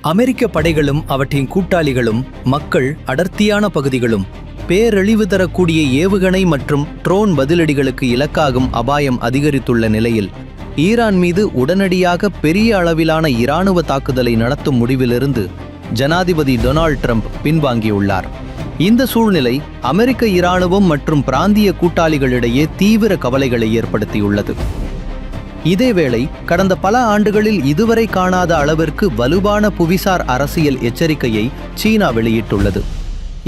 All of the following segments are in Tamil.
அமெரிக்க படைகளும் அவற்றின் கூட்டாளிகளும் மக்கள் அடர்த்தியான பகுதிகளும் பேரழிவு தரக்கூடிய ஏவுகணை மற்றும் ட்ரோன் பதிலடிகளுக்கு இலக்காகும் அபாயம் அதிகரித்துள்ள நிலையில் ஈரான் மீது உடனடியாக பெரிய அளவிலான இராணுவ தாக்குதலை நடத்தும் முடிவிலிருந்து ஜனாதிபதி டொனால்ட் ட்ரம்ப் பின்வாங்கியுள்ளார். இந்த சூழ்நிலை அமெரிக்க இராணுவம் மற்றும் பிராந்திய கூட்டாளிகளிடையே தீவிர கவலைகளை ஏற்படுத்தியுள்ளது. இதேவேளை கடந்த பல ஆண்டுகளில் இதுவரை காணாத அளவிற்கு வலுவான புவிசார் அரசியல் எச்சரிக்கையை சீனா வெளியிட்டுள்ளது.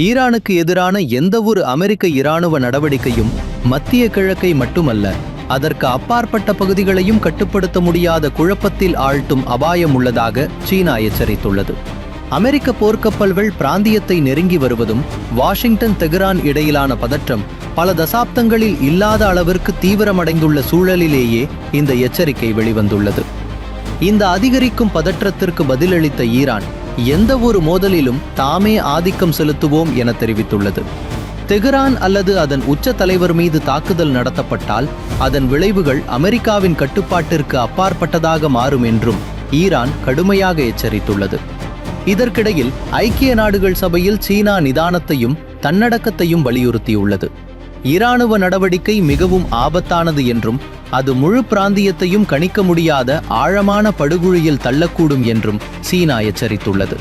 ஈரானுக்கு எதிரான எந்தவொரு அமெரிக்க இராணுவ நடவடிக்கையும் மத்திய கிழக்கை மட்டுமல்ல, அதற்கு அப்பாற்பட்ட பகுதிகளையும் கட்டுப்படுத்த முடியாத குழப்பத்தில் ஆழ்த்தும் அபாயம் உள்ளதாக சீனா எச்சரித்துள்ளது. அமெரிக்க போர்க்கப்பல்கள் பிராந்தியத்தை நெருங்கி வருவதும் வாஷிங்டன் தெஹ்ரான் இடையிலான பதற்றம் பல தசாப்தங்களில் இல்லாத அளவிற்கு தீவிரமடைந்துள்ள சூழலிலேயே இந்த எச்சரிக்கை வெளிவந்துள்ளது. இந்த அதிகரிக்கும் பதற்றத்திற்கு பதிலளித்த ஈரான் எந்த ஒரு மோதலிலும் தாமே ஆதிக்கம் செலுத்துவோம் என தெரிவித்துள்ளது. தெஹ்ரான் அல்லது அதன் உச்ச தலைவர் மீது தாக்குதல் நடத்தப்பட்டால் அதன் விளைவுகள் அமெரிக்காவின் கட்டுப்பாட்டிற்கு அப்பாற்பட்டதாக மாறும் என்றும் ஈரான் கடுமையாக எச்சரித்துள்ளது. இதற்கிடையில் ஐக்கிய நாடுகள் சபையில் சீனா நிதானத்தையும் தன்னடக்கத்தையும் வலியுறுத்தியுள்ளது. இராணுவ நடவடிக்கை மிகவும் ஆபத்தானது என்றும் அது முழு பிராந்தியத்தையும் கணிக்க முடியாத ஆழமான படுகுழியில் தள்ளக்கூடும் என்றும் சீனா எச்சரித்துள்ளது.